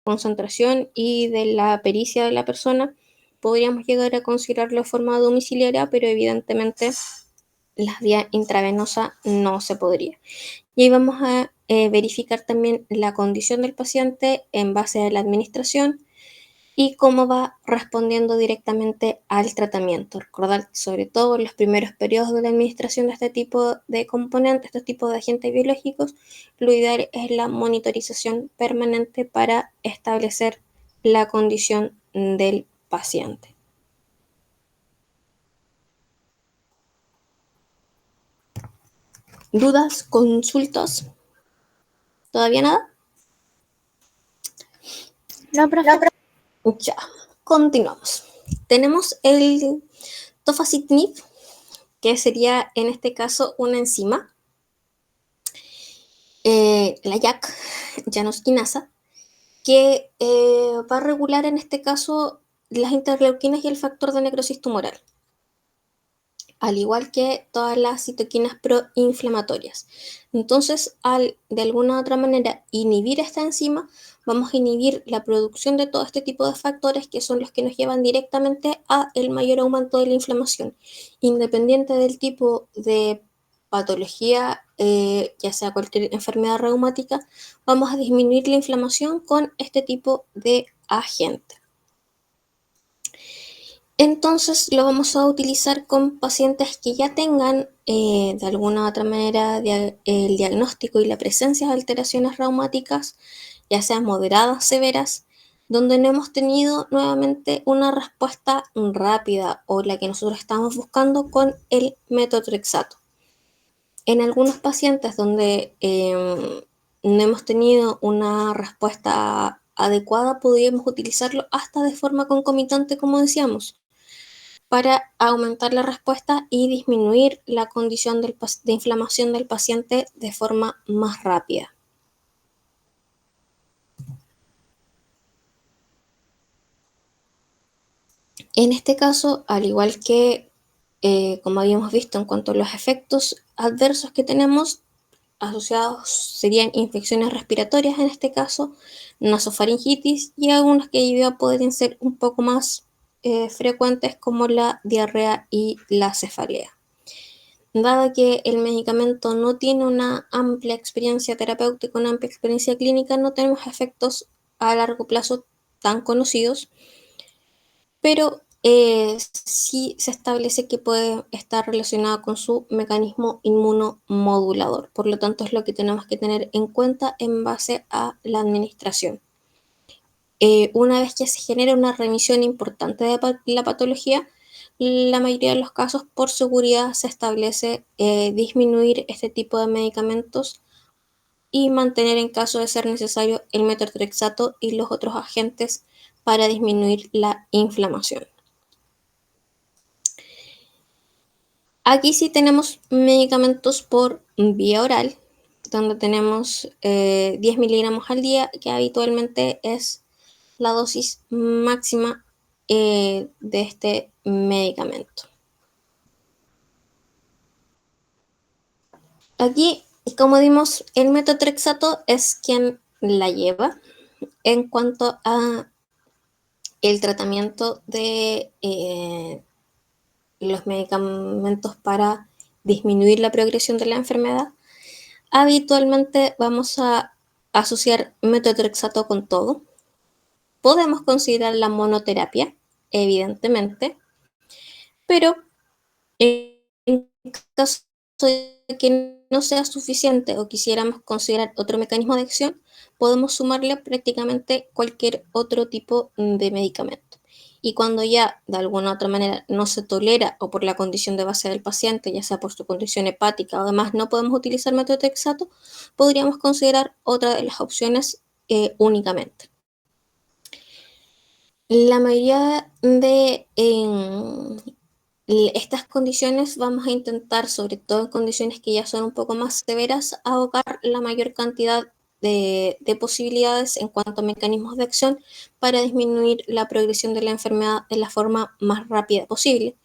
concentración y de la pericia de la persona, podríamos llegar a considerarlo de forma domiciliaria, pero evidentemente la vía intravenosa no se podría. Y ahí vamos a verificar también la condición del paciente en base a la administración y cómo va respondiendo directamente al tratamiento. Recordar sobre todo en los primeros periodos de la administración de este tipo de componentes, este tipo de agentes biológicos, lo ideal es la monitorización permanente para establecer la condición del paciente. ¿Dudas? ¿Consultas? ¿Todavía nada? No, profe. Ya, continuamos. Tenemos el tofacitinib, que sería en este caso una enzima, la JAK, llanosquinasa, que va a regular en este caso las interleuquinas y el factor de necrosis tumoral, al igual que todas las citoquinas proinflamatorias. Entonces, al de alguna u otra manera inhibir esta enzima, vamos a inhibir la producción de todo este tipo de factores que son los que nos llevan directamente a el mayor aumento de la inflamación, independiente del tipo de patología, ya sea cualquier enfermedad reumática, vamos a disminuir la inflamación con este tipo de agente. Entonces lo vamos a utilizar con pacientes que ya tengan de alguna u otra manera el diagnóstico y la presencia de alteraciones reumáticas, ya sean moderadas, severas, donde no hemos tenido nuevamente una respuesta rápida o la que nosotros estamos buscando con el metotrexato. En algunos pacientes donde no hemos tenido una respuesta adecuada, podríamos utilizarlo hasta de forma concomitante, como decíamos, para aumentar la respuesta y disminuir la condición de inflamación del paciente de forma más rápida. En este caso, al igual que como habíamos visto en cuanto a los efectos adversos que tenemos, asociados serían infecciones respiratorias en este caso, nasofaringitis y algunos que ya podrían ser un poco más frecuentes como la diarrea y la cefalea. Dado que el medicamento no tiene una amplia experiencia terapéutica, una amplia experiencia clínica, no tenemos efectos a largo plazo tan conocidos, pero sí se establece que puede estar relacionado con su mecanismo inmunomodulador. Por lo tanto, es lo que tenemos que tener en cuenta en base a la administración. Una vez que se genera una remisión importante de la patología, la mayoría de los casos, por seguridad, se establece disminuir este tipo de medicamentos y mantener, en caso de ser necesario, el metotrexato y los otros agentes para disminuir la inflamación. Aquí sí tenemos medicamentos por vía oral, donde tenemos 10 miligramos al día, que habitualmente es la dosis máxima de este medicamento. Aquí, como dimos, el metotrexato es quien la lleva en cuanto a el tratamiento de los medicamentos para disminuir la progresión de la enfermedad. Habitualmente vamos a asociar metotrexato con todo. Podemos considerar la monoterapia, evidentemente, pero en caso de que no sea suficiente o quisiéramos considerar otro mecanismo de acción, podemos sumarle prácticamente cualquier otro tipo de medicamento. Y cuando ya de alguna u otra manera no se tolera o por la condición de base del paciente, ya sea por su condición hepática o demás, no podemos utilizar metotrexato, podríamos considerar otra de las opciones únicamente. La mayoría de estas condiciones vamos a intentar, sobre todo en condiciones que ya son un poco más severas, ahogar la mayor cantidad de posibilidades en cuanto a mecanismos de acción para disminuir la progresión de la enfermedad de la forma más rápida posible.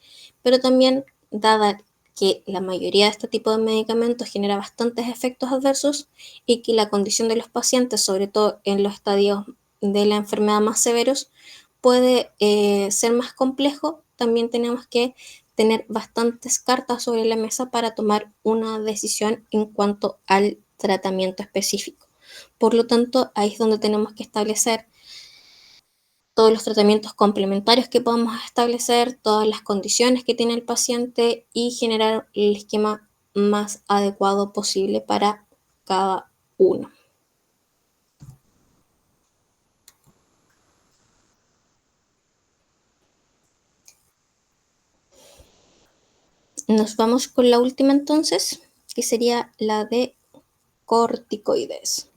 Pero también, dada que la mayoría de este tipo de medicamentos genera bastantes efectos adversos y que la condición de los pacientes, sobre todo en los estadios de la enfermedad más severos puede ser más complejo, también tenemos que tener bastantes cartas sobre la mesa para tomar una decisión en cuanto al tratamiento específico. Por lo tanto, ahí es donde tenemos que establecer todos los tratamientos complementarios que podamos establecer, todas las condiciones que tiene el paciente y generar el esquema más adecuado posible para cada uno. Nos vamos con la última entonces, que sería la de corticoides.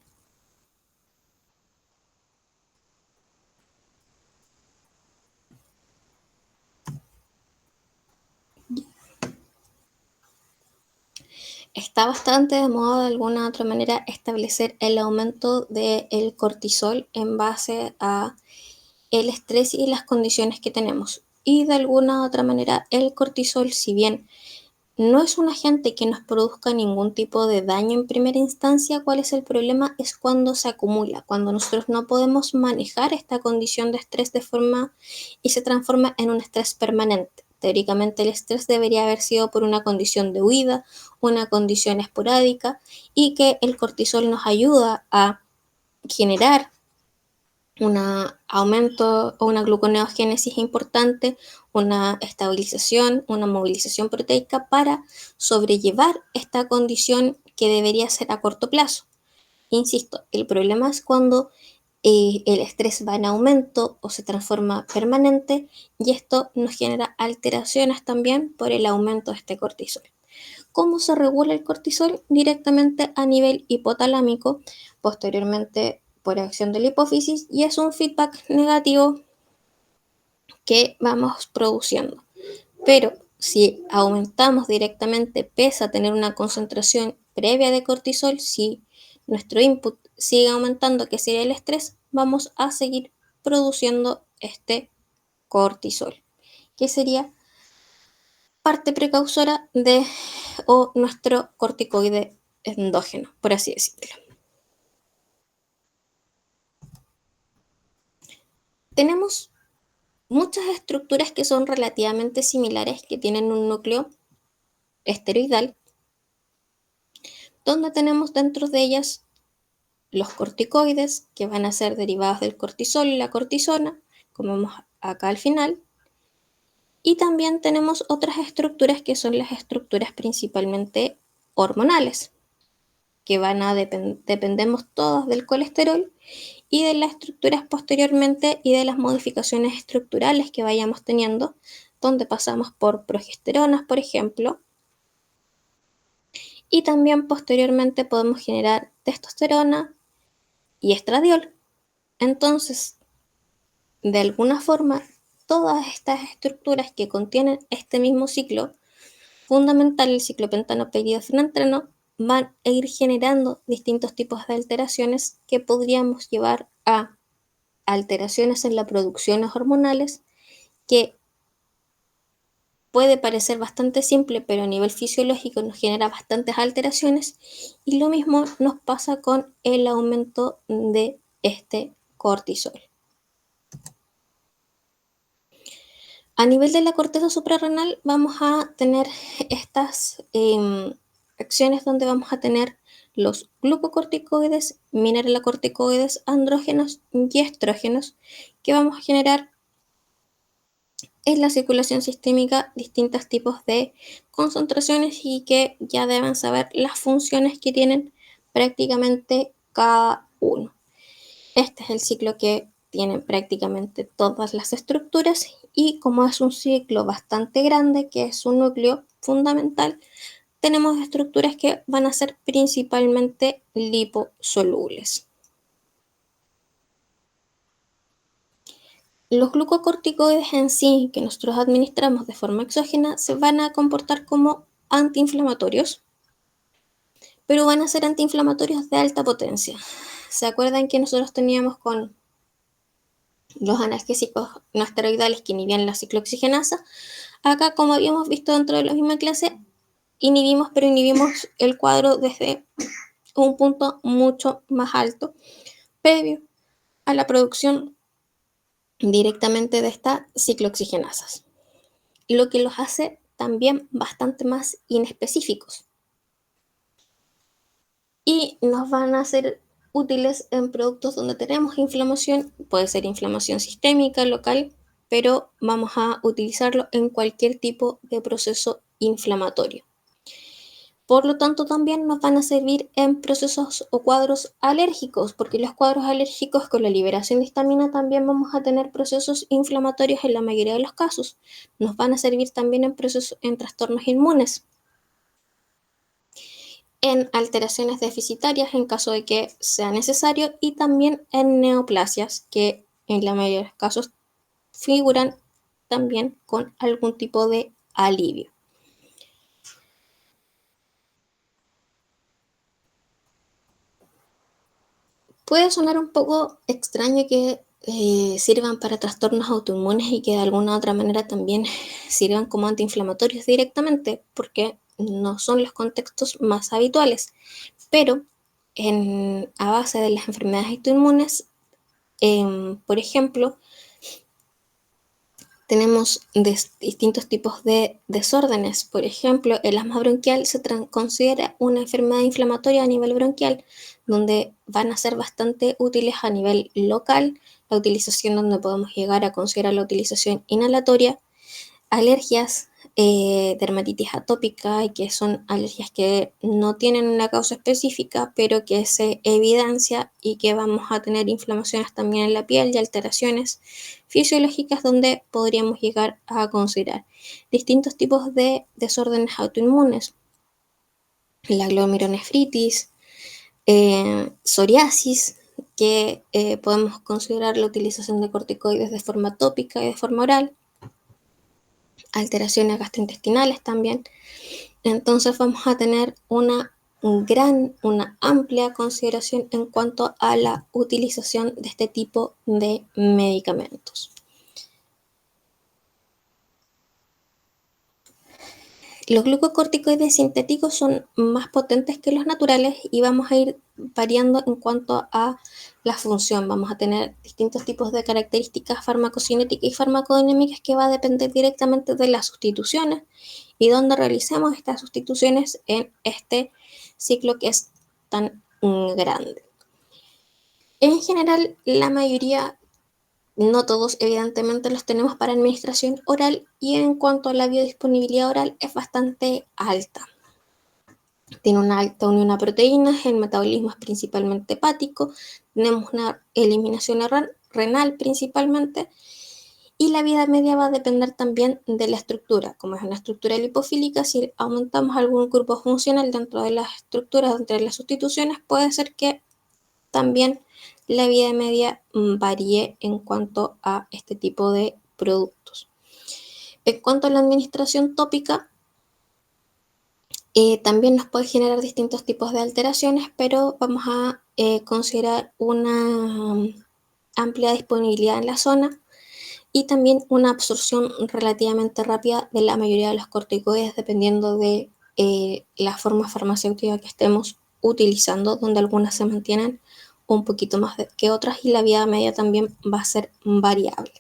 Está bastante de moda de alguna u otra manera establecer el aumento del cortisol en base a el estrés y las condiciones que tenemos. Y de alguna u otra manera el cortisol, si bien no es un agente que nos produzca ningún tipo de daño en primera instancia, ¿cuál es el problema? Es cuando se acumula, cuando nosotros no podemos manejar esta condición de estrés de forma y se transforma en un estrés permanente. Teóricamente el estrés debería haber sido por una condición de huida, una condición esporádica y que el cortisol nos ayuda a generar un aumento o una gluconeogénesis importante, una estabilización, una movilización proteica para sobrellevar esta condición que debería ser a corto plazo. Insisto, el problema es cuando el estrés va en aumento o se transforma permanente y esto nos genera alteraciones también por el aumento de este cortisol. ¿Cómo se regula el cortisol? Directamente a nivel hipotalámico, posteriormente por acción de la hipófisis, y es un feedback negativo que vamos produciendo. Pero si aumentamos directamente, pese a tener una concentración previa de cortisol, si nuestro input sigue aumentando, que sería el estrés, vamos a seguir produciendo este cortisol, que sería parte precursora de o nuestro corticoide endógeno, por así decirlo. Tenemos muchas estructuras que son relativamente similares, que tienen un núcleo esteroidal, donde tenemos dentro de ellas los corticoides, que van a ser derivados del cortisol y la cortisona, como vemos acá al final. Y también tenemos otras estructuras que son las estructuras principalmente hormonales, que dependemos todas del colesterol y de las estructuras posteriormente y de las modificaciones estructurales que vayamos teniendo, donde pasamos por progesteronas, por ejemplo, y también posteriormente podemos generar testosterona y estradiol. Entonces, de alguna forma, todas estas estructuras que contienen este mismo ciclo fundamental, el ciclo pentano-peiridofenantreno, van a ir generando distintos tipos de alteraciones que podríamos llevar a alteraciones en las producciones hormonales, que puede parecer bastante simple, pero a nivel fisiológico nos genera bastantes alteraciones, y lo mismo nos pasa con el aumento de este cortisol. A nivel de la corteza suprarrenal vamos a tener estas acciones donde vamos a tener los glucocorticoides, mineralocorticoides, andrógenos y estrógenos, que vamos a generar en la circulación sistémica distintos tipos de concentraciones y que ya deben saber las funciones que tienen prácticamente cada uno. Este es el ciclo que tienen prácticamente todas las estructuras, y como es un ciclo bastante grande, que es un núcleo fundamental, tenemos estructuras que van a ser principalmente liposolubles. Los glucocorticoides en sí, que nosotros administramos de forma exógena, se van a comportar como antiinflamatorios, pero van a ser antiinflamatorios de alta potencia. ¿Se acuerdan que nosotros teníamos con los analgésicos no esteroidales que inhibían la ciclooxigenasa? Acá, como habíamos visto dentro de la misma clase, pero inhibimos el cuadro desde un punto mucho más alto, previo a la producción directamente de estas ciclooxigenasas, lo que los hace también bastante más inespecíficos y nos van a ser útiles en productos donde tenemos inflamación, puede ser inflamación sistémica, local, pero vamos a utilizarlo en cualquier tipo de proceso inflamatorio. Por lo tanto, también nos van a servir en procesos o cuadros alérgicos, porque los cuadros alérgicos con la liberación de histamina también vamos a tener procesos inflamatorios en la mayoría de los casos. Nos van a servir también en trastornos inmunes, en alteraciones deficitarias en caso de que sea necesario y también en neoplasias, que en la mayoría de los casos figuran también con algún tipo de alivio. Puede sonar un poco extraño que sirvan para trastornos autoinmunes y que de alguna u otra manera también sirvan como antiinflamatorios directamente, porque no son los contextos más habituales. Pero a base de las enfermedades autoinmunes, por ejemplo, tenemos distintos tipos de desórdenes. Por ejemplo, el asma bronquial se considera una enfermedad inflamatoria a nivel bronquial, donde van a ser bastante útiles a nivel local, la utilización donde podemos llegar a considerar la utilización inhalatoria, alergias, dermatitis atópica, y que son alergias que no tienen una causa específica, pero que se evidencia y que vamos a tener inflamaciones también en la piel y alteraciones fisiológicas donde podríamos llegar a considerar distintos tipos de desórdenes autoinmunes, la glomerulonefritis, psoriasis, que podemos considerar la utilización de corticoides de forma tópica y de forma oral, alteraciones gastrointestinales también. Entonces vamos a tener una amplia consideración en cuanto a la utilización de este tipo de medicamentos. Los glucocorticoides sintéticos son más potentes que los naturales y vamos a ir variando en cuanto a la función. Vamos a tener distintos tipos de características farmacocinéticas y farmacodinámicas que va a depender directamente de las sustituciones y dónde realicemos estas sustituciones en este ciclo que es tan grande. En general, la mayoría, no todos, evidentemente, los tenemos para administración oral y en cuanto a la biodisponibilidad oral es bastante alta. Tiene una alta unión a proteínas, el metabolismo es principalmente hepático, tenemos una eliminación renal principalmente y la vida media va a depender también de la estructura. Como es una estructura lipofílica, si aumentamos algún grupo funcional dentro de las estructuras, dentro de las sustituciones, puede ser que también la vida media varíe en cuanto a este tipo de productos. En cuanto a la administración tópica, también nos puede generar distintos tipos de alteraciones, pero vamos a considerar una amplia disponibilidad en la zona y también una absorción relativamente rápida de la mayoría de los corticoides, dependiendo de la forma farmacéutica que estemos utilizando, donde algunas se mantienen un poquito más que otras y la vida media también va a ser variable.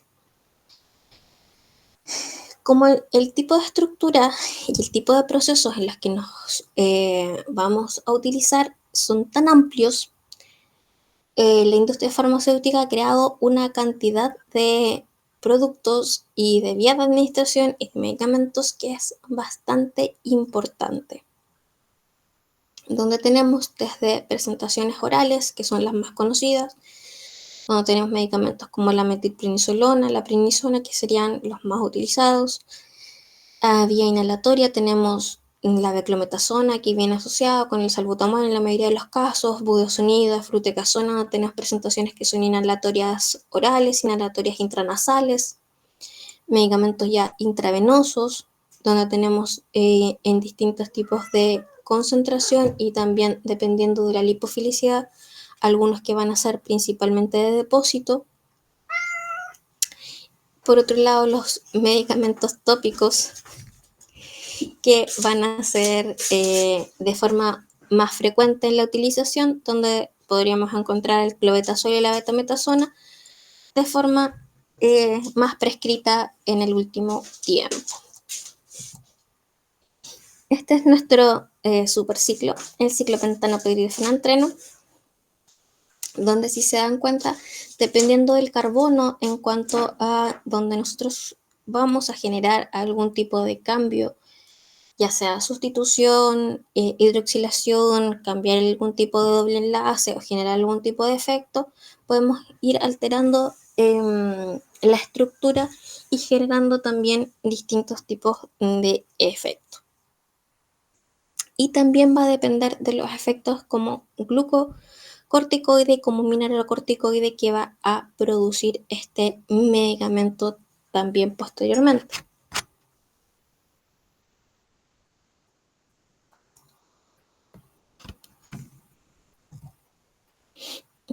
Como el tipo de estructura y el tipo de procesos en los que nos vamos a utilizar son tan amplios, la industria farmacéutica ha creado una cantidad de productos y de vías de administración y de medicamentos que es bastante importante, donde tenemos desde presentaciones orales, que son las más conocidas, donde tenemos medicamentos como la metilprednisolona, la prednisona, que serían los más utilizados. A vía inhalatoria tenemos la beclometasona, que viene asociada con el salbutamol en la mayoría de los casos, budesonida, fluticasona. Tenemos presentaciones que son inhalatorias orales, inhalatorias intranasales, medicamentos ya intravenosos, donde tenemos en distintos tipos de concentración y también dependiendo de la lipofilicidad, algunos que van a ser principalmente de depósito. Por otro lado, los medicamentos tópicos, que van a ser de forma más frecuente en la utilización, donde podríamos encontrar el clobetasol y la betametasona de forma más prescrita en el último tiempo. Este es nuestro superciclo, el ciclo pentanopiridofenantreno, donde si se dan cuenta, dependiendo del carbono en cuanto a donde nosotros vamos a generar algún tipo de cambio, ya sea sustitución, hidroxilación, cambiar algún tipo de doble enlace o generar algún tipo de efecto, podemos ir alterando la estructura y generando también distintos tipos de efectos. Y también va a depender de los efectos como glucocorticoide, como mineralocorticoide que va a producir este medicamento también posteriormente.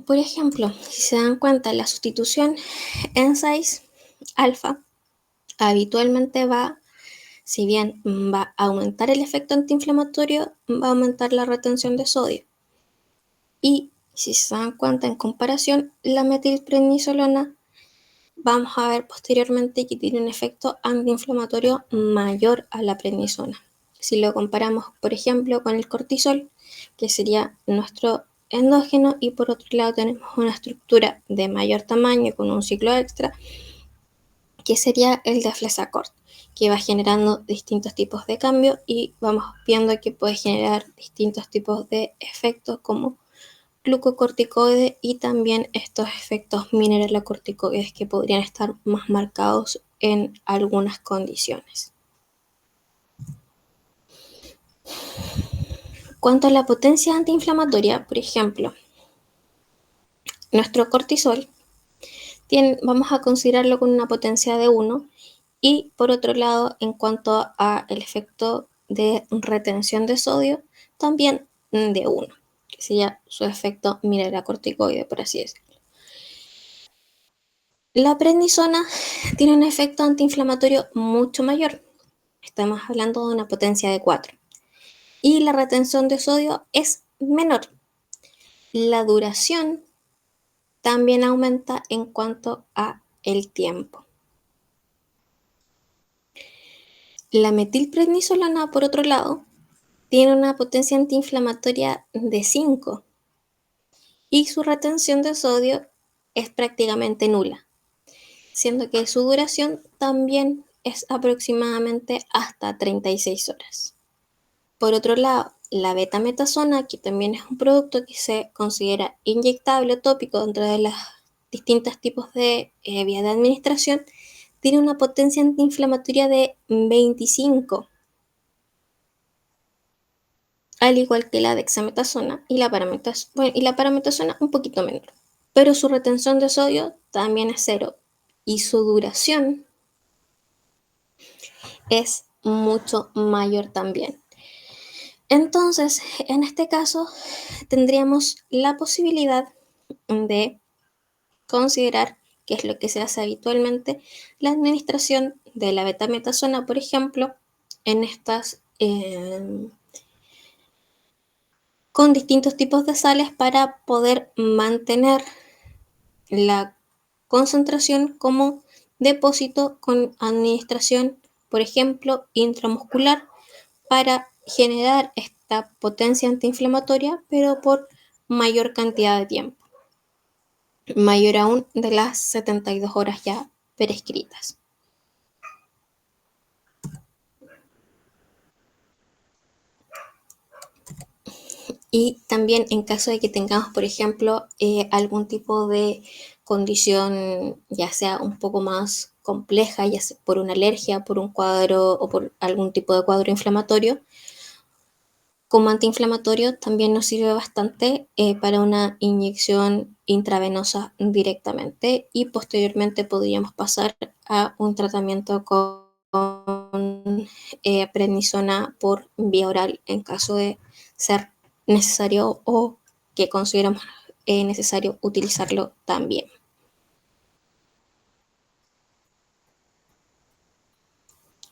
Por ejemplo, si se dan cuenta, la sustitución NSAIDs alfa habitualmente va, si bien va a aumentar el efecto antiinflamatorio, va a aumentar la retención de sodio. Y si se dan cuenta, en comparación, la metilprednisolona vamos a ver posteriormente que tiene un efecto antiinflamatorio mayor a la prednisona. Si lo comparamos, por ejemplo, con el cortisol, que sería nuestro endógeno, y por otro lado tenemos una estructura de mayor tamaño con un ciclo extra, que sería el de Flesacort, que va generando distintos tipos de cambio y vamos viendo que puede generar distintos tipos de efectos como glucocorticoide y también estos efectos mineralocorticoides que podrían estar más marcados en algunas condiciones. Cuanto a la potencia antiinflamatoria, por ejemplo, nuestro cortisol vamos a considerarlo con una potencia de 1 y por otro lado, en cuanto a el efecto de retención de sodio, también de 1, que sería su efecto mineralocorticoide, por así decirlo. La prednisona tiene un efecto antiinflamatorio mucho mayor. Estamos hablando de una potencia de 4. Y la retención de sodio es menor. La duración también aumenta en cuanto a el tiempo. La metilprednisolona, por otro lado, tiene una potencia antiinflamatoria de 5 y su retención de sodio es prácticamente nula, siendo que su duración también es aproximadamente hasta 36 horas. Por otro lado, la betametasona, que también es un producto que se considera inyectable o tópico dentro de los distintos tipos de vías de administración, tiene una potencia antiinflamatoria de 25, al igual que la dexametasona y la parametasona un poquito menor. Pero su retención de sodio también es 0 y su duración es mucho mayor también. Entonces, en este caso, tendríamos la posibilidad de considerar, que es lo que se hace habitualmente, la administración de la betametasona, por ejemplo, en estas con distintos tipos de sales para poder mantener la concentración como depósito con administración, por ejemplo, intramuscular para generar esta potencia antiinflamatoria, pero por mayor cantidad de tiempo, mayor aún de las 72 horas ya prescritas. Y también en caso de que tengamos, por ejemplo, algún tipo de condición, ya sea un poco más compleja, ya sea por una alergia, por un cuadro o por algún tipo de cuadro inflamatorio, como antiinflamatorio también nos sirve bastante para una inyección intravenosa directamente y posteriormente podríamos pasar a un tratamiento con prednisona por vía oral en caso de ser necesario o que consideramos necesario utilizarlo también.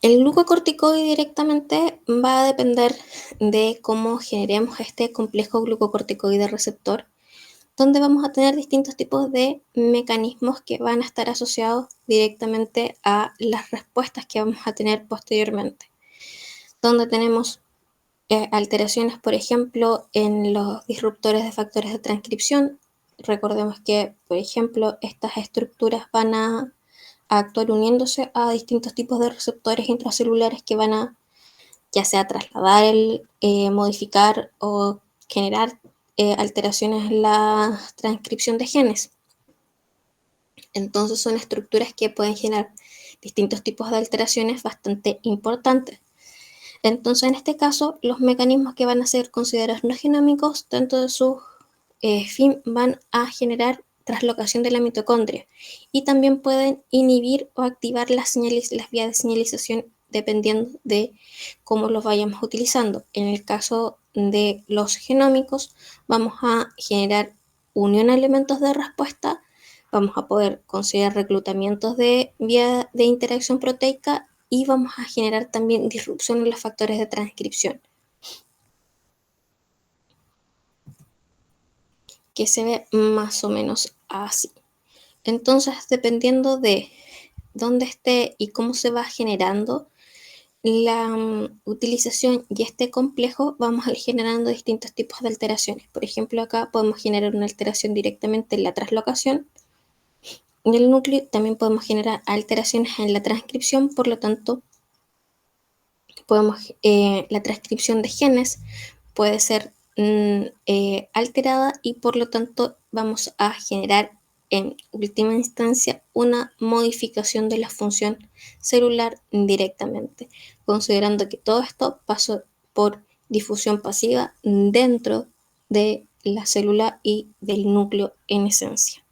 El glucocorticoide directamente va a depender de cómo generemos este complejo glucocorticoide receptor, donde vamos a tener distintos tipos de mecanismos que van a estar asociados directamente a las respuestas que vamos a tener posteriormente, donde tenemos alteraciones, por ejemplo, en los disruptores de factores de transcripción. Recordemos que, por ejemplo, estas estructuras van a actuar uniéndose a distintos tipos de receptores intracelulares que van a ya sea trasladar, modificar o generar alteraciones en la transcripción de genes. Entonces son estructuras que pueden generar distintos tipos de alteraciones bastante importantes. Entonces, en este caso, los mecanismos que van a ser considerados no genómicos, dentro de su fin, van a generar traslocación de la mitocondria y también pueden inhibir o activar las vías de señalización dependiendo de cómo los vayamos utilizando. En el caso de los genómicos, vamos a generar unión a elementos de respuesta, vamos a poder considerar reclutamientos de vía de interacción proteica y vamos a generar también disrupción en los factores de transcripción, que se ve más o menos así. Entonces, dependiendo de dónde esté y cómo se va generando la utilización y este complejo, vamos a ir generando distintos tipos de alteraciones. Por ejemplo, acá podemos generar una alteración directamente en la translocación del núcleo, también podemos generar alteraciones en la transcripción, por lo tanto, la transcripción de genes puede ser alterada y por lo tanto vamos a generar en última instancia una modificación de la función celular directamente, considerando que todo esto pasó por difusión pasiva dentro de la célula y del núcleo en esencia.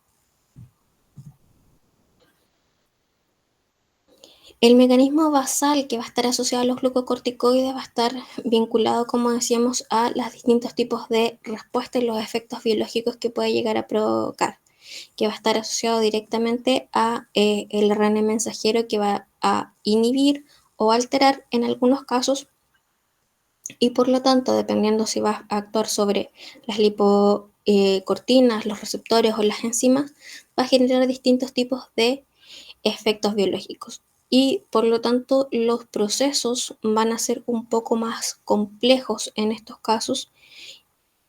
El mecanismo basal que va a estar asociado a los glucocorticoides va a estar vinculado, como decíamos, a los distintos tipos de respuesta y los efectos biológicos que puede llegar a provocar, que va a estar asociado directamente a el RNA mensajero que va a inhibir o alterar en algunos casos y por lo tanto, dependiendo si va a actuar sobre las lipocortinas, los receptores o las enzimas, va a generar distintos tipos de efectos biológicos y por lo tanto los procesos van a ser un poco más complejos en estos casos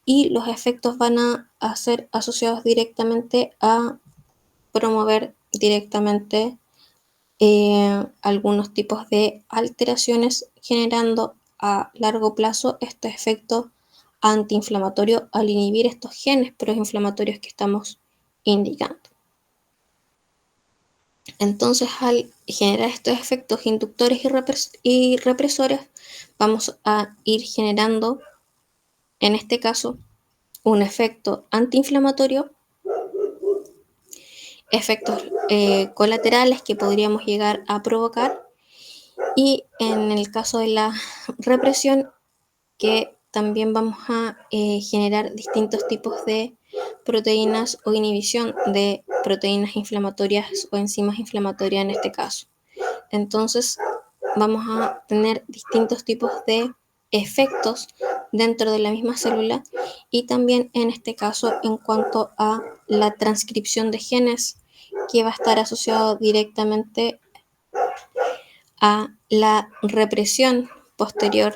y los efectos van a ser asociados directamente a promover directamente algunos tipos de alteraciones generando a largo plazo este efecto antiinflamatorio al inhibir estos genes proinflamatorios que estamos indicando. Entonces, al generar estos efectos inductores y represores, vamos a ir generando, en este caso, un efecto antiinflamatorio, efectos colaterales que podríamos llegar a provocar y en el caso de la represión, que también vamos a generar distintos tipos de proteínas o inhibición de proteínas inflamatorias o enzimas inflamatorias en este caso. Entonces, vamos a tener distintos tipos de efectos dentro de la misma célula y también en este caso en cuanto a la transcripción de genes que va a estar asociado directamente a la represión posterior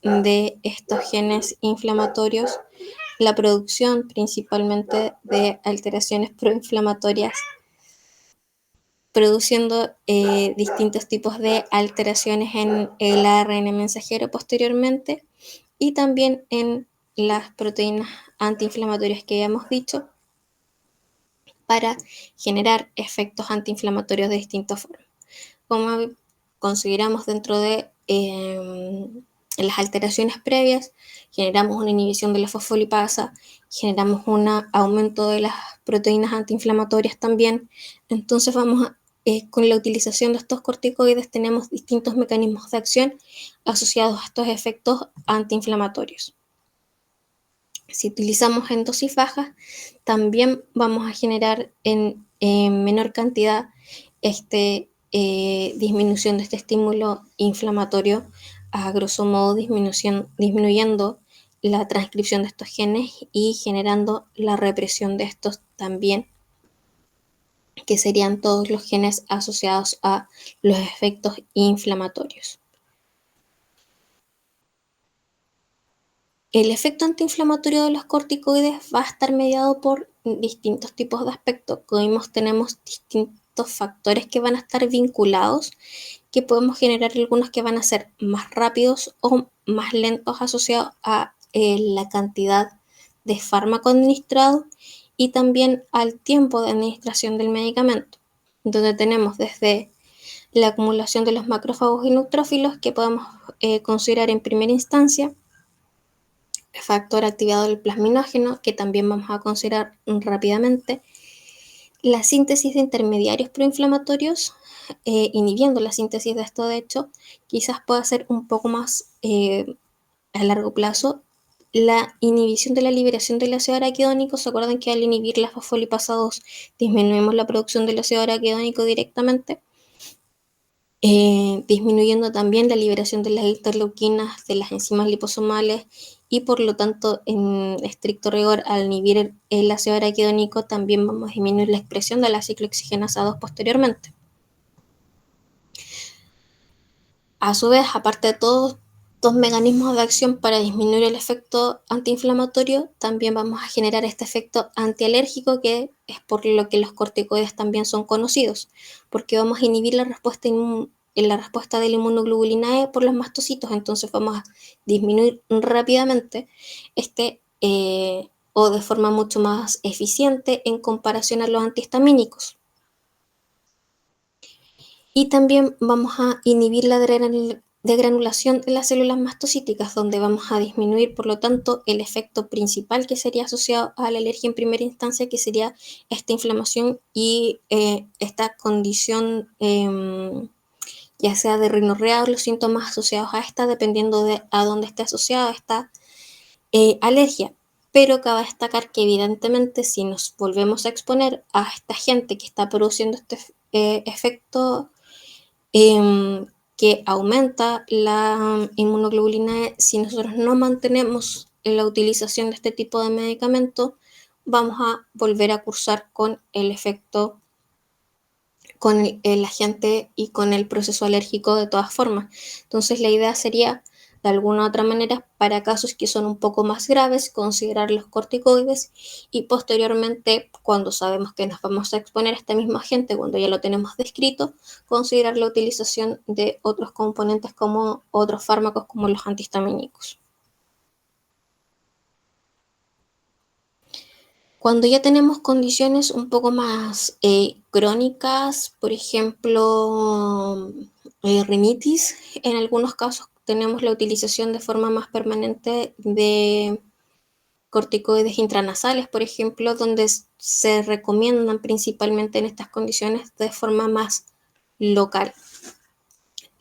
de estos genes inflamatorios, la producción principalmente de alteraciones proinflamatorias produciendo distintos tipos de alteraciones en el ARN mensajero posteriormente y también en las proteínas antiinflamatorias que ya hemos dicho para generar efectos antiinflamatorios de distintas formas. Como consideramos dentro de las alteraciones previas, generamos una inhibición de la fosfolipasa, generamos un aumento de las proteínas antiinflamatorias también, entonces vamos a con la utilización de estos corticoides tenemos distintos mecanismos de acción asociados a estos efectos antiinflamatorios. Si utilizamos en dosis bajas, también vamos a generar en menor cantidad disminución de este estímulo inflamatorio, a grosso modo disminuyendo la transcripción de estos genes y generando la represión de estos también, que serían todos los genes asociados a los efectos inflamatorios. El efecto antiinflamatorio de los corticoides va a estar mediado por distintos tipos de aspectos. Como vimos, tenemos distintos factores que van a estar vinculados, que podemos generar algunos que van a ser más rápidos o más lentos asociados a la cantidad de fármaco administrado y también al tiempo de administración del medicamento, donde tenemos desde la acumulación de los macrófagos y neutrófilos que podemos considerar en primera instancia, factor activador del plasminógeno, que también vamos a considerar rápidamente, la síntesis de intermediarios proinflamatorios, inhibiendo la síntesis de esto, de hecho, quizás pueda ser un poco más a largo plazo, la inhibición de la liberación del ácido araquidónico. ¿Se acuerdan que al inhibir la fosfolipasa 2 disminuimos la producción del ácido araquidónico directamente? Disminuyendo también la liberación de las interleuquinas, de las enzimas liposomales y por lo tanto, en estricto rigor, al inhibir el ácido araquidónico también vamos a disminuir la expresión de la ciclooxigenasa 2 posteriormente. A su vez, aparte de todos estos mecanismos de acción para disminuir el efecto antiinflamatorio, también vamos a generar este efecto antialérgico, que es por lo que los corticoides también son conocidos, porque vamos a inhibir la respuesta en la respuesta de la inmunoglobulina E por los mastocitos. Entonces vamos a disminuir rápidamente o de forma mucho más eficiente en comparación a los antihistamínicos. Y también vamos a inhibir la degranulación de las células mastocíticas, donde vamos a disminuir, por lo tanto, el efecto principal que sería asociado a la alergia en primera instancia, que sería esta inflamación y esta condición, ya sea de rinorrea o los síntomas asociados a esta, dependiendo de a dónde esté asociada esta alergia. Pero cabe destacar que evidentemente si nos volvemos a exponer a esta gente que está produciendo este efecto, que aumenta la inmunoglobulina E, si nosotros no mantenemos la utilización de este tipo de medicamento, vamos a volver a cursar con el efecto, con el agente y con el proceso alérgico de todas formas. Entonces la idea sería, de alguna u otra manera, para casos que son un poco más graves, considerar los corticoides y posteriormente, cuando sabemos que nos vamos a exponer a este mismo agente, cuando ya lo tenemos descrito, considerar la utilización de otros componentes como otros fármacos como los antihistamínicos. Cuando ya tenemos condiciones un poco más crónicas, por ejemplo, rinitis, en algunos casos tenemos la utilización de forma más permanente de corticoides intranasales, por ejemplo, donde se recomiendan principalmente en estas condiciones de forma más local,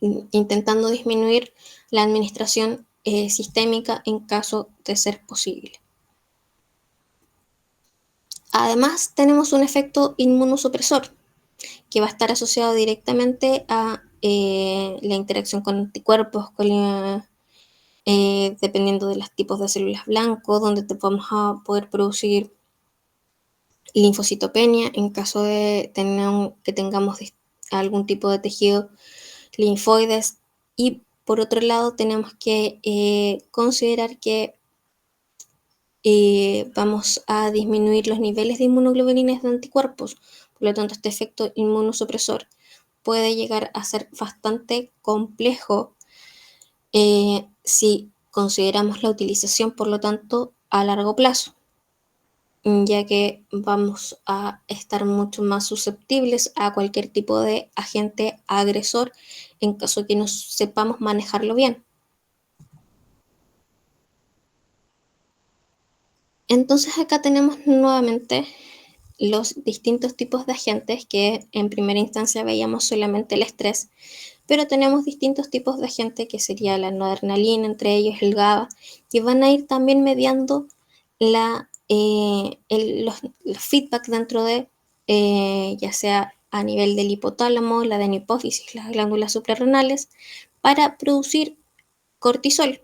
intentando disminuir la administración sistémica en caso de ser posible. Además, tenemos un efecto inmunosupresor que va a estar asociado directamente a la interacción con anticuerpos, dependiendo de los tipos de células blancos, donde vamos a poder producir linfocitopenia en caso de que tengamos algún tipo de tejido linfoides. Y por otro lado, tenemos que considerar que vamos a disminuir los niveles de inmunoglobulinas de anticuerpos. Por lo tanto, este efecto inmunosupresor puede llegar a ser bastante complejo si consideramos la utilización, por lo tanto, a largo plazo, ya que vamos a estar mucho más susceptibles a cualquier tipo de agente agresor en caso que no sepamos manejarlo bien. Entonces acá tenemos nuevamente los distintos tipos de agentes, que en primera instancia veíamos solamente el estrés, pero tenemos distintos tipos de agentes, que sería la noradrenalina, entre ellos el GABA, que van a ir también mediando los feedback dentro de, ya sea a nivel del hipotálamo, la adenohipófisis, las glándulas suprarrenales, para producir cortisol.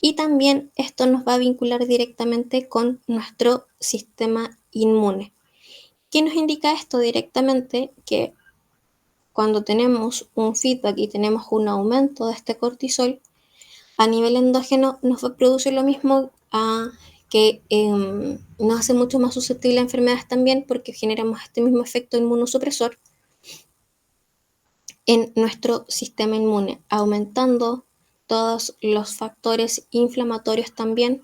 Y también esto nos va a vincular directamente con nuestro sistema inmune. ¿Qué nos indica esto directamente? Que cuando tenemos un feedback y tenemos un aumento de este cortisol, a nivel endógeno nos va a producir lo mismo que nos hace mucho más susceptible a enfermedades también porque generamos este mismo efecto inmunosupresor en nuestro sistema inmune, aumentando todos los factores inflamatorios también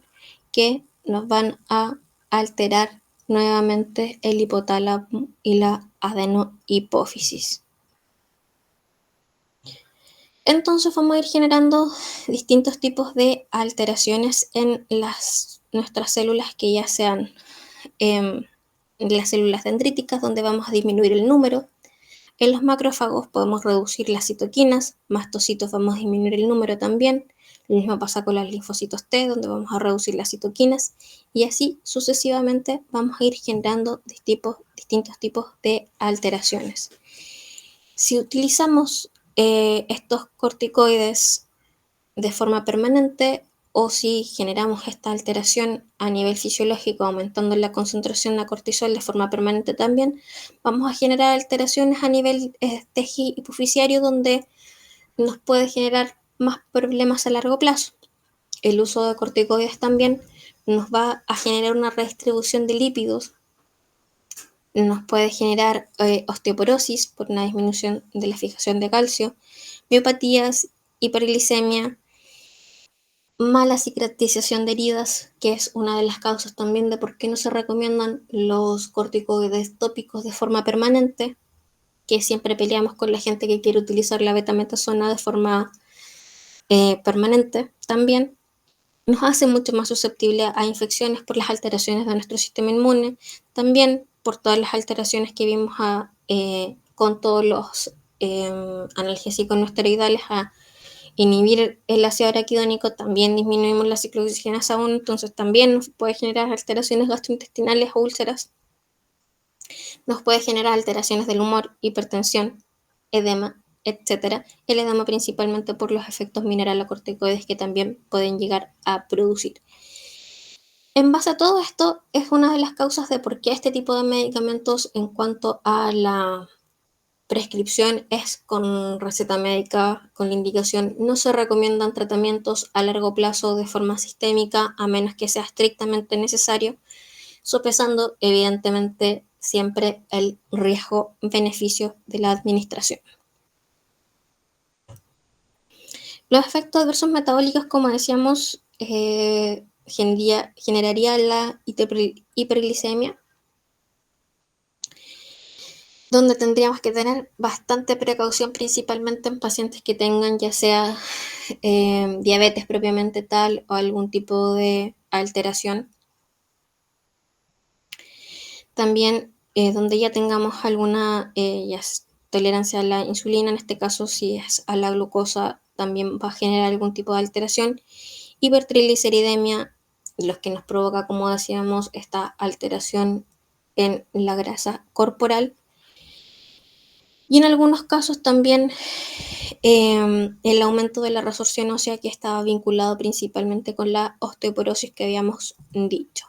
que nos van a alterar nuevamente el hipotálamo y la adenohipófisis. Entonces vamos a ir generando distintos tipos de alteraciones en nuestras células, que ya sean las células dendríticas, donde vamos a disminuir el número. En los macrófagos podemos reducir las citoquinas, mastocitos vamos a disminuir el número también. Lo mismo pasa con los linfocitos T, donde vamos a reducir las citoquinas. Y así sucesivamente vamos a ir generando distintos tipos de alteraciones. Si utilizamos estos corticoides de forma permanente o si generamos esta alteración a nivel fisiológico, aumentando la concentración de cortisol de forma permanente también, vamos a generar alteraciones a nivel tejido hipoficiario donde nos puede generar más problemas a largo plazo. El uso de corticoides también nos va a generar una redistribución de lípidos, nos puede generar osteoporosis por una disminución de la fijación de calcio, miopatías, hiperglicemia, mala cicatrización de heridas, que es una de las causas también de por qué no se recomiendan los corticoides tópicos de forma permanente, que siempre peleamos con la gente que quiere utilizar la betametasona de forma permanente también. Nos hace mucho más susceptible a infecciones por las alteraciones de nuestro sistema inmune, también por todas las alteraciones que vimos con todos los analgésicos no esteroidales a inhibir el ácido araquidónico, también disminuimos la ciclooxigenasa 1, entonces también nos puede generar alteraciones gastrointestinales o úlceras, nos puede generar alteraciones del humor, hipertensión, edema, etc. El edema principalmente por los efectos mineralocorticoides que también pueden llegar a producir. En base a todo esto, es una de las causas de por qué este tipo de medicamentos en cuanto a la prescripción es con receta médica, con la indicación. No se recomiendan tratamientos a largo plazo de forma sistémica, a menos que sea estrictamente necesario, sopesando evidentemente siempre el riesgo-beneficio de la administración. Los efectos adversos metabólicos, como decíamos, generaría la hiperglicemia, donde tendríamos que tener bastante precaución, principalmente en pacientes que tengan ya sea diabetes propiamente tal o algún tipo de alteración. También donde ya tengamos alguna tolerancia a la insulina, en este caso si es a la glucosa, también va a generar algún tipo de alteración. Hipertrigliceridemia, los que nos provoca, como decíamos, esta alteración en la grasa corporal. Y en algunos casos también el aumento de la resorción ósea, que estaba vinculado principalmente con la osteoporosis que habíamos dicho.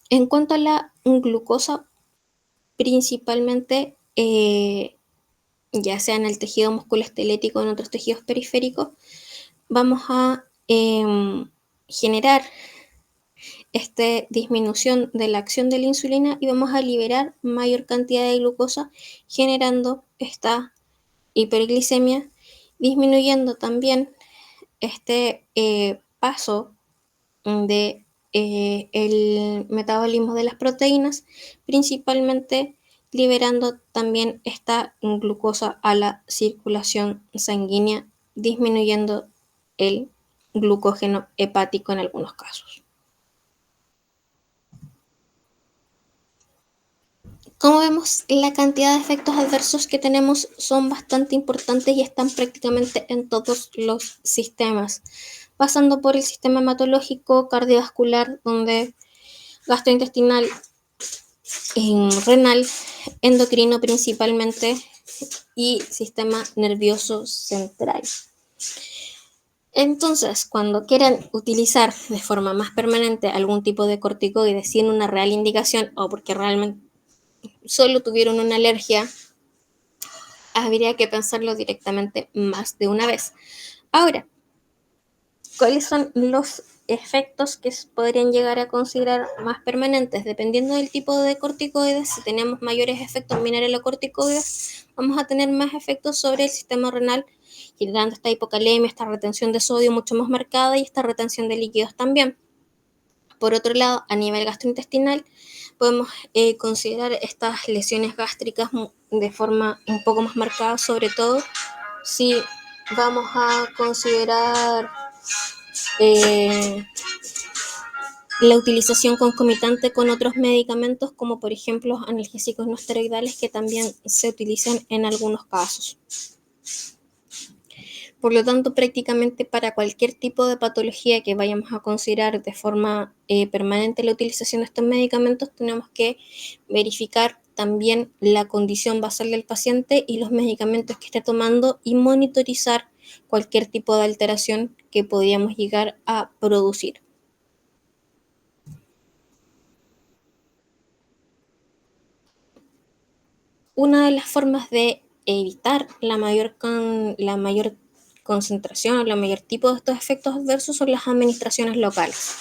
En cuanto a la glucosa, principalmente ya sea en el tejido musculoesquelético o en otros tejidos periféricos, vamos a generar esta disminución de la acción de la insulina y vamos a liberar mayor cantidad de glucosa, generando esta hiperglicemia, disminuyendo también este paso de el metabolismo de las proteínas, principalmente liberando también esta glucosa a la circulación sanguínea, disminuyendo el glucógeno hepático en algunos casos. Como vemos, la cantidad de efectos adversos que tenemos son bastante importantes y están prácticamente en todos los sistemas, pasando por el sistema hematológico, cardiovascular, donde gastrointestinal, renal, endocrino principalmente y sistema nervioso central. Entonces, cuando quieran utilizar de forma más permanente algún tipo de corticoide sin una real indicación o porque realmente solo tuvieron una alergia, habría que pensarlo directamente más de una vez. Ahora, ¿cuáles son los efectos que podrían llegar a considerar más permanentes? Dependiendo del tipo de corticoides, si tenemos mayores efectos mineralocorticoides, vamos a tener más efectos sobre el sistema renal, generando esta hipocalemia, esta retención de sodio mucho más marcada y esta retención de líquidos también. Por otro lado, a nivel gastrointestinal, podemos considerar estas lesiones gástricas de forma un poco más marcada, sobre todo si vamos a considerar eh, la utilización concomitante con otros medicamentos, como por ejemplo analgésicos no esteroidales, que también se utilizan en algunos casos. Por lo tanto, prácticamente para cualquier tipo de patología que vayamos a considerar de forma permanente la utilización de estos medicamentos, tenemos que verificar también la condición basal del paciente y los medicamentos que esté tomando y monitorizar cualquier tipo de alteración que podríamos llegar a producir. Una de las formas de evitar la mayor concentración o la mayor tipo de estos efectos adversos son las administraciones locales.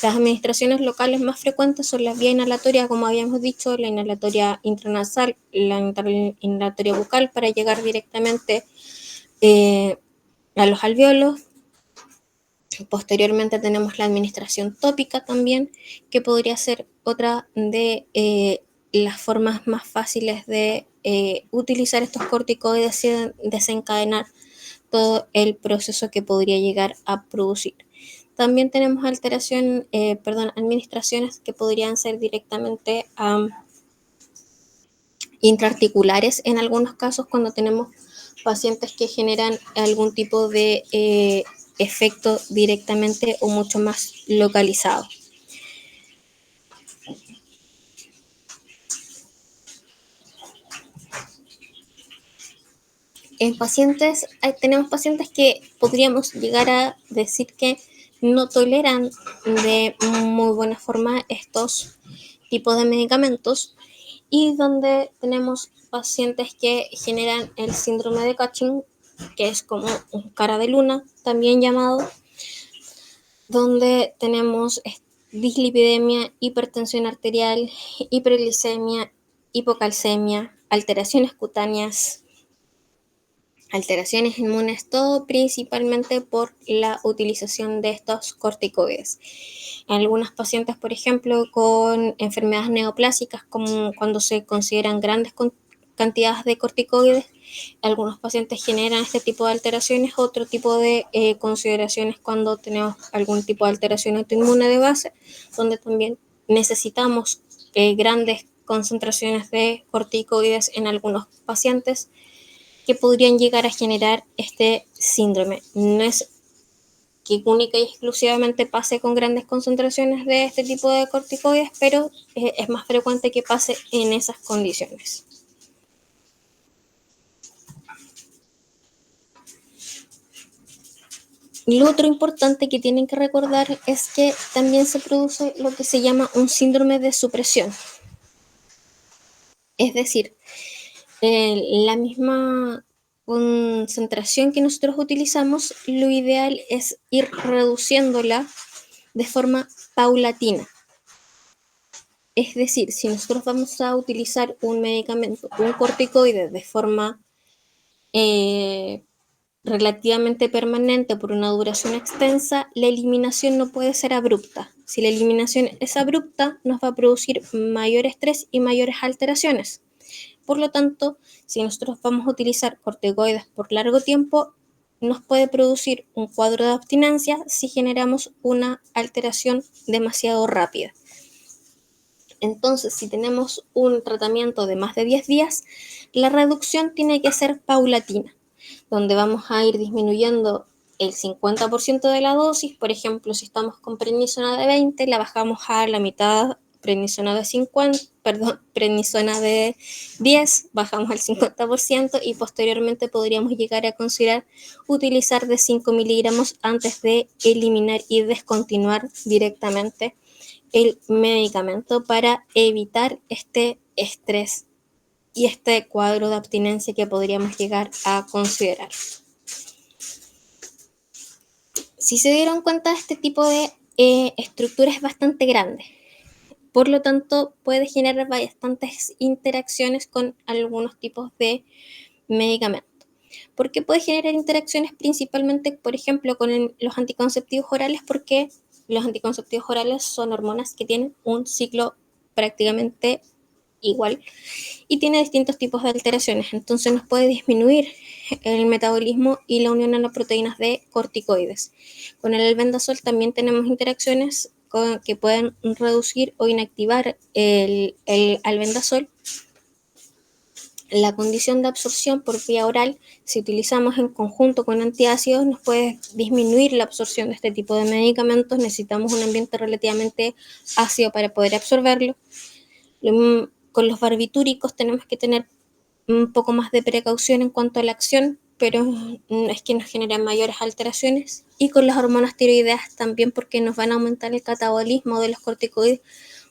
Las administraciones locales más frecuentes son la vía inhalatoria, como habíamos dicho, la inhalatoria intranasal, la inhalatoria bucal para llegar directamente a los alvéolos. Posteriormente tenemos la administración tópica también, que podría ser otra de las formas más fáciles de utilizar estos corticoides y desencadenar todo el proceso que podría llegar a producir. También tenemos administraciones que podrían ser directamente intraarticulares en algunos casos cuando tenemos pacientes que generan algún tipo de efecto directamente o mucho más localizado. Tenemos pacientes que podríamos llegar a decir que no toleran de muy buena forma estos tipos de medicamentos y donde tenemos pacientes que generan el síndrome de Cushing, que es como un cara de luna, también llamado, donde tenemos dislipidemia, hipertensión arterial, hiperglicemia, hipocalcemia, alteraciones cutáneas, alteraciones inmunes, todo principalmente por la utilización de estos corticoides. En algunos pacientes, por ejemplo, con enfermedades neoplásicas, como cuando se consideran grandes cantidades de corticoides, algunos pacientes generan este tipo de alteraciones, otro tipo de consideraciones cuando tenemos algún tipo de alteración autoinmune de base, donde también necesitamos grandes concentraciones de corticoides en algunos pacientes que podrían llegar a generar este síndrome. No es que única y exclusivamente pase con grandes concentraciones de este tipo de corticoides, pero es más frecuente que pase en esas condiciones. Lo otro importante que tienen que recordar es que también se produce lo que se llama un síndrome de supresión. Es decir, la misma concentración que nosotros utilizamos, lo ideal es ir reduciéndola de forma paulatina. Es decir, si nosotros vamos a utilizar un medicamento, un corticoide, de forma relativamente permanente por una duración extensa, la eliminación no puede ser abrupta. Si la eliminación es abrupta, nos va a producir mayor estrés y mayores alteraciones. Por lo tanto, si nosotros vamos a utilizar corticoides por largo tiempo, nos puede producir un cuadro de abstinencia si generamos una alteración demasiado rápida. Entonces, si tenemos un tratamiento de más de 10 días, la reducción tiene que ser paulatina, donde vamos a ir disminuyendo el 50% de la dosis. Por ejemplo, si estamos con prednisona de 20, la bajamos a la mitad prednisona de 50, prednisona de 10, bajamos al 50% y posteriormente podríamos llegar a considerar utilizar de 5 miligramos antes de eliminar y descontinuar directamente el medicamento para evitar este estrés y este cuadro de abstinencia que podríamos llegar a considerar. Si se dieron cuenta, este tipo de estructura es bastante grande. Por lo tanto, puede generar bastantes interacciones con algunos tipos de medicamentos. ¿Por qué puede generar interacciones? Principalmente, por ejemplo, con los anticonceptivos orales, porque los anticonceptivos orales son hormonas que tienen un ciclo prácticamente igual y tiene distintos tipos de alteraciones. Entonces nos puede disminuir el metabolismo y la unión a las proteínas de corticoides. Con el albendazol también tenemos interacciones que pueden reducir o inactivar el albendazol. La condición de absorción por vía oral, si utilizamos en conjunto con antiácidos, nos puede disminuir la absorción de este tipo de medicamentos. Necesitamos un ambiente relativamente ácido para poder absorberlo. Con los barbitúricos tenemos que tener un poco más de precaución en cuanto a la acción, pero es que nos generan mayores alteraciones. Y con las hormonas tiroideas también, porque nos van a aumentar el catabolismo de los corticoides,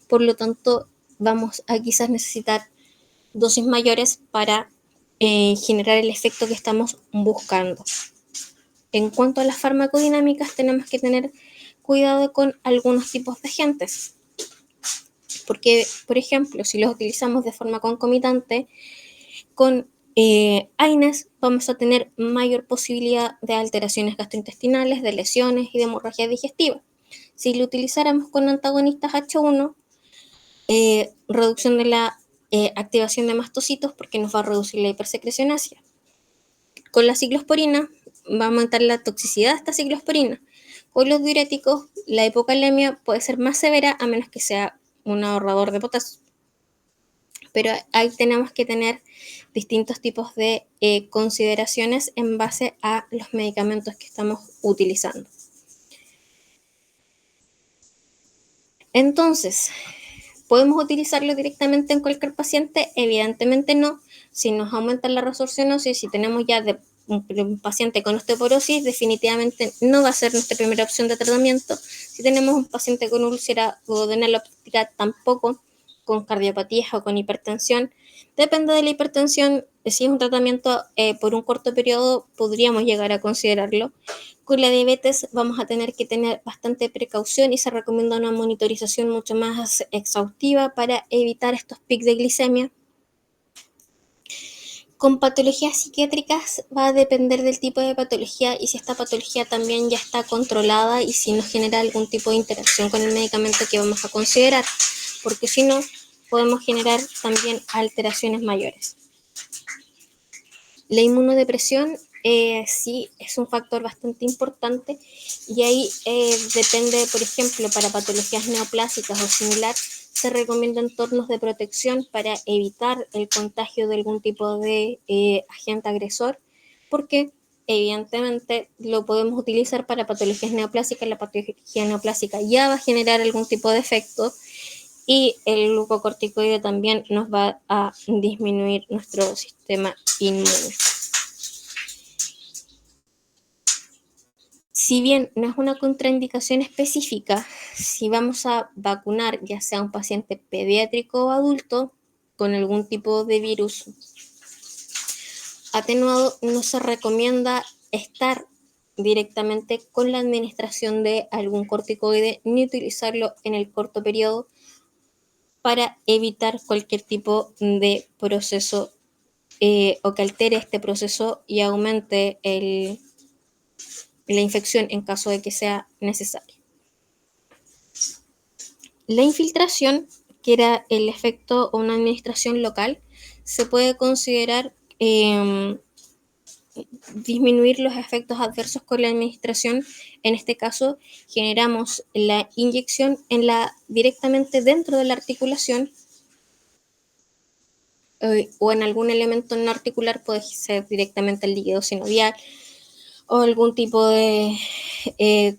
por lo tanto vamos a quizás necesitar dosis mayores para generar el efecto que estamos buscando. En cuanto a las farmacodinámicas, tenemos que tener cuidado con algunos tipos de agentes, porque, por ejemplo, si los utilizamos de forma concomitante con AINES, vamos a tener mayor posibilidad de alteraciones gastrointestinales, de lesiones y de hemorragia digestiva. Si lo utilizáramos con antagonistas H1, reducción de la activación de mastocitos, porque nos va a reducir la hipersecrecionasia. Con la ciclosporina va a aumentar la toxicidad de esta ciclosporina. Con los diuréticos, la hipocalemia puede ser más severa a menos que sea un ahorrador de potasio. Pero ahí tenemos que tener distintos tipos de consideraciones en base a los medicamentos que estamos utilizando. Entonces, ¿podemos utilizarlo directamente en cualquier paciente? Evidentemente no. Si nos aumenta la resorcionosis, si tenemos ya un paciente con osteoporosis, definitivamente no va a ser nuestra primera opción de tratamiento. Si tenemos un paciente con úlcera duodenal óptica, tampoco. Con cardiopatías o con hipertensión. Depende de la hipertensión, si es un tratamiento por un corto periodo, podríamos llegar a considerarlo. Con la diabetes vamos a tener que tener bastante precaución y se recomienda una monitorización mucho más exhaustiva para evitar estos picos de glicemia. Con patologías psiquiátricas va a depender del tipo de patología y si esta patología también ya está controlada y si nos genera algún tipo de interacción con el medicamento que vamos a considerar, porque si no, podemos generar también alteraciones mayores. La inmunodepresión sí es un factor bastante importante y ahí depende, por ejemplo, para patologías neoplásicas o similar, se recomiendan entornos de protección para evitar el contagio de algún tipo de agente agresor, porque evidentemente lo podemos utilizar para patologías neoplásicas. La patología neoplásica ya va a generar algún tipo de efecto y el glucocorticoide también nos va a disminuir nuestro sistema inmune. Si bien no es una contraindicación específica, si vamos a vacunar ya sea un paciente pediátrico o adulto con algún tipo de virus atenuado, no se recomienda estar directamente con la administración de algún corticoide ni utilizarlo en el corto periodo para evitar cualquier tipo de proceso o que altere este proceso y aumente la infección en caso de que sea necesario. La infiltración, que era el efecto o una administración local, se puede considerar disminuir los efectos adversos con la administración. En este caso, generamos la inyección directamente dentro de la articulación o en algún elemento no articular, puede ser directamente el líquido sinovial o algún tipo de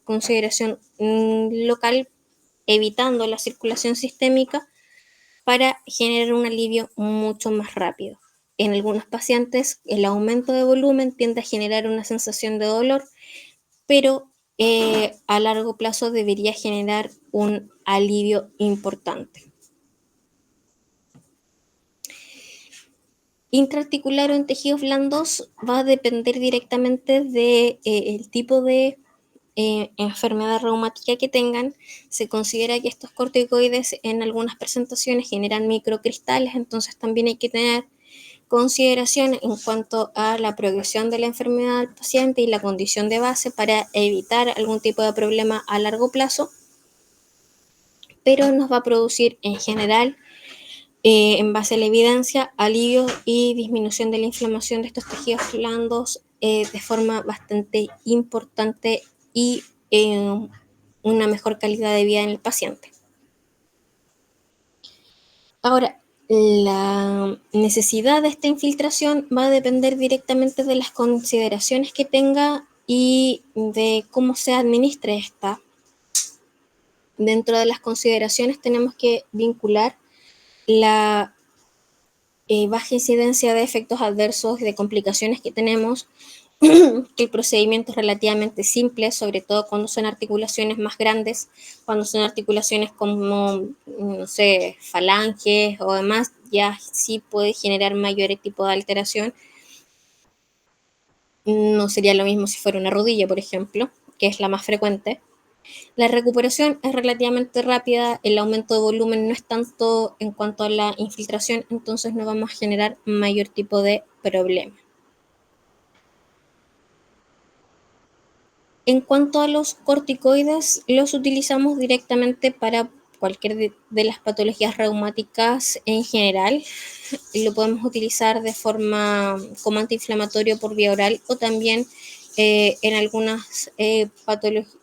consideración local evitando la circulación sistémica para generar un alivio mucho más rápido. En algunos pacientes, el aumento de volumen tiende a generar una sensación de dolor, pero a largo plazo debería generar un alivio importante. Intraarticular o en tejidos blandos va a depender directamente del tipo de enfermedad reumática que tengan. Se considera que estos corticoides en algunas presentaciones generan microcristales, entonces también hay que tener consideración en cuanto a la progresión de la enfermedad del paciente y la condición de base para evitar algún tipo de problema a largo plazo, pero nos va a producir en general, en base a la evidencia, alivio y disminución de la inflamación de estos tejidos blandos de forma bastante importante y una mejor calidad de vida en el paciente. Ahora, la necesidad de esta infiltración va a depender directamente de las consideraciones que tenga y de cómo se administre esta. Dentro de las consideraciones tenemos que vincular la baja incidencia de efectos adversos y de complicaciones que tenemos, que el procedimiento es relativamente simple, sobre todo cuando son articulaciones más grandes, cuando son articulaciones como, no sé, falanges o demás, ya sí puede generar mayor tipo de alteración. No sería lo mismo si fuera una rodilla, por ejemplo, que es la más frecuente. La recuperación es relativamente rápida, el aumento de volumen no es tanto en cuanto a la infiltración, entonces no vamos a generar mayor tipo de problema. En cuanto a los corticoides, los utilizamos directamente para cualquier de las patologías reumáticas en general. Lo podemos utilizar de forma como antiinflamatorio por vía oral o también en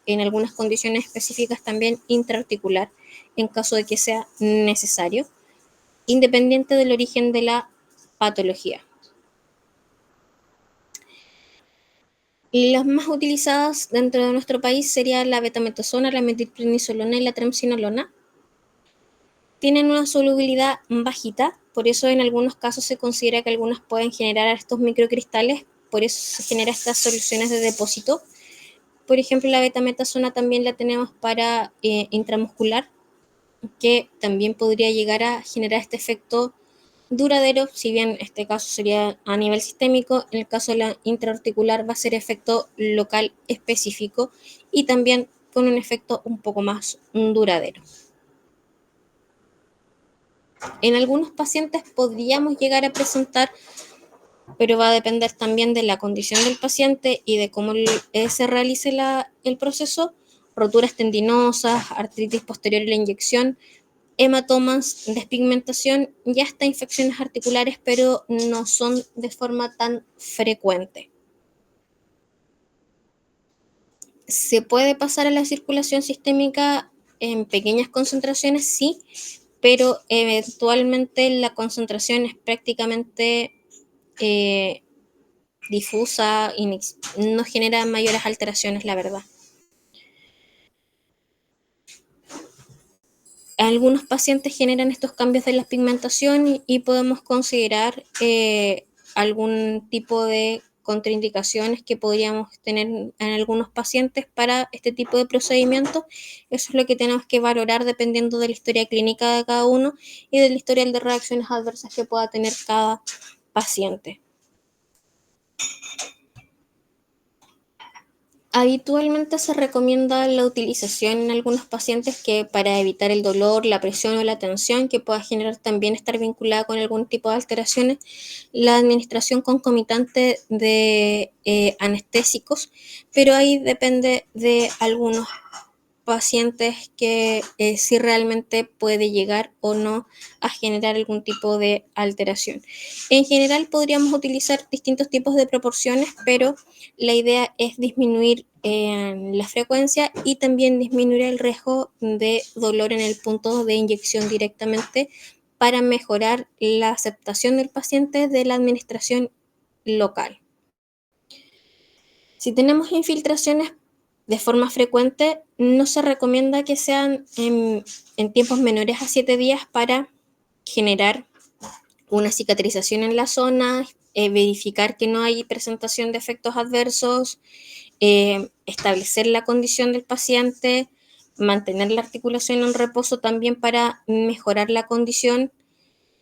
en algunas condiciones específicas también intraarticular, en caso de que sea necesario, independiente del origen de la patología. Las más utilizadas dentro de nuestro país serían la betamethasona, la metilprednisolona y la triamcinolona. Tienen una solubilidad bajita, por eso en algunos casos se considera que algunas pueden generar estos microcristales, por eso se generan estas soluciones de depósito. Por ejemplo, la betamethasona también la tenemos para intramuscular, que también podría llegar a generar este efecto duradero, si bien este caso sería a nivel sistémico, en el caso de la intraarticular va a ser efecto local específico y también con un efecto un poco más duradero. En algunos pacientes podríamos llegar a presentar, pero va a depender también de la condición del paciente y de cómo se realice el proceso, roturas tendinosas, artritis posterior a la inyección, hematomas, despigmentación y hasta infecciones articulares, pero no son de forma tan frecuente. ¿Se puede pasar a la circulación sistémica en pequeñas concentraciones? Sí, pero eventualmente la concentración es prácticamente difusa y no genera mayores alteraciones, la verdad. Algunos pacientes generan estos cambios de la pigmentación y podemos considerar algún tipo de contraindicaciones que podríamos tener en algunos pacientes para este tipo de procedimiento. Eso es lo que tenemos que valorar dependiendo de la historia clínica de cada uno y del historial de reacciones adversas que pueda tener cada paciente. Habitualmente se recomienda la utilización en algunos pacientes que para evitar el dolor, la presión o la tensión que pueda generar también estar vinculada con algún tipo de alteraciones, la administración concomitante de anestésicos, pero ahí depende de algunos pacientes que si realmente puede llegar o no a generar algún tipo de alteración. En general podríamos utilizar distintos tipos de proporciones, pero la idea es disminuir la frecuencia y también disminuir el riesgo de dolor en el punto de inyección directamente para mejorar la aceptación del paciente de la administración local. Si tenemos infiltraciones de forma frecuente, no se recomienda que sean en tiempos menores a 7 días para generar una cicatrización en la zona, verificar que no hay presentación de efectos adversos, establecer la condición del paciente, mantener la articulación en reposo también para mejorar la condición.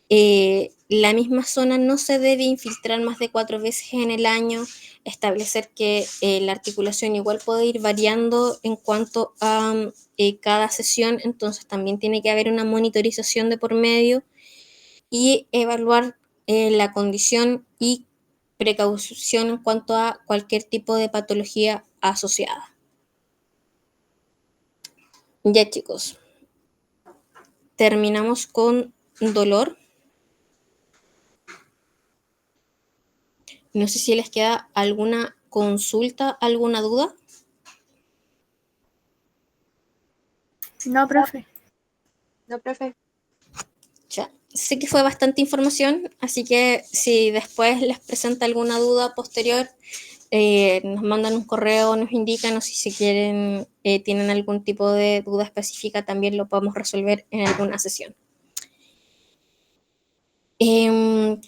La misma zona no se debe infiltrar más de 4 veces en el año, establecer que la articulación igual puede ir variando en cuanto a cada sesión, entonces también tiene que haber una monitorización de por medio y evaluar la condición y precaución en cuanto a cualquier tipo de patología asociada. Ya chicos, terminamos con dolor. No sé si les queda alguna consulta, alguna duda. No, profe. No, profe. Ya. Sé que fue bastante información, así que si después les presenta alguna duda posterior, nos mandan un correo, nos indican, o si se quieren, tienen algún tipo de duda específica, también lo podemos resolver en alguna sesión.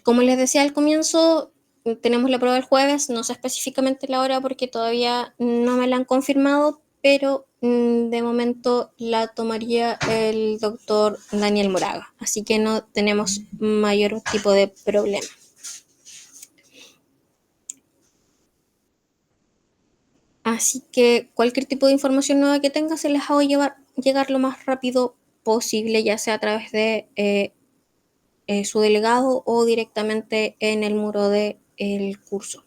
Como les decía al comienzo, tenemos la prueba el jueves, no sé específicamente la hora porque todavía no me la han confirmado, pero de momento la tomaría el doctor Daniel Moraga, así que no tenemos mayor tipo de problema. Así que cualquier tipo de información nueva que tenga se les hago llegar lo más rápido posible, ya sea a través de su delegado o directamente en el muro del curso.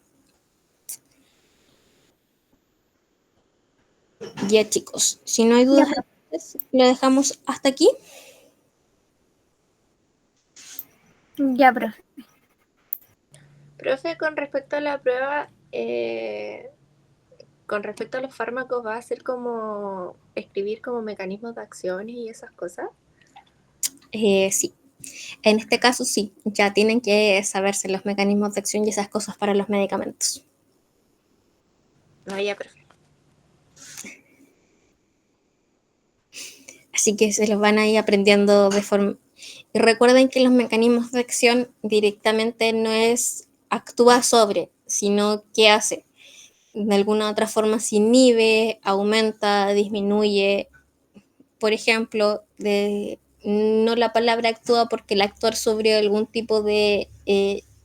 Ya chicos, si no hay dudas, lo dejamos hasta aquí. Ya, profe. Profe, con respecto a la prueba, con respecto a los fármacos, ¿va a ser como escribir como mecanismos de acciones y esas cosas? Sí, en este caso sí, ya tienen que saberse los mecanismos de acción y esas cosas para los medicamentos. No, ya, profe. Así que se los van a ir aprendiendo de forma... Y recuerden que los mecanismos de acción directamente no es actúa sobre, sino que hace. De alguna otra forma se inhibe, aumenta, disminuye. Por ejemplo, no la palabra actúa porque el actuar sobre algún tipo de...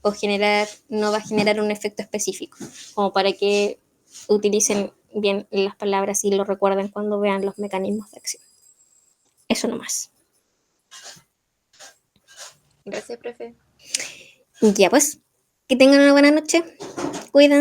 o generar, no va a generar un efecto específico, como para que utilicen bien las palabras y lo recuerden cuando vean los mecanismos de acción. Eso nomás. Gracias, profe. Ya pues, que tengan una buena noche. Cuídense.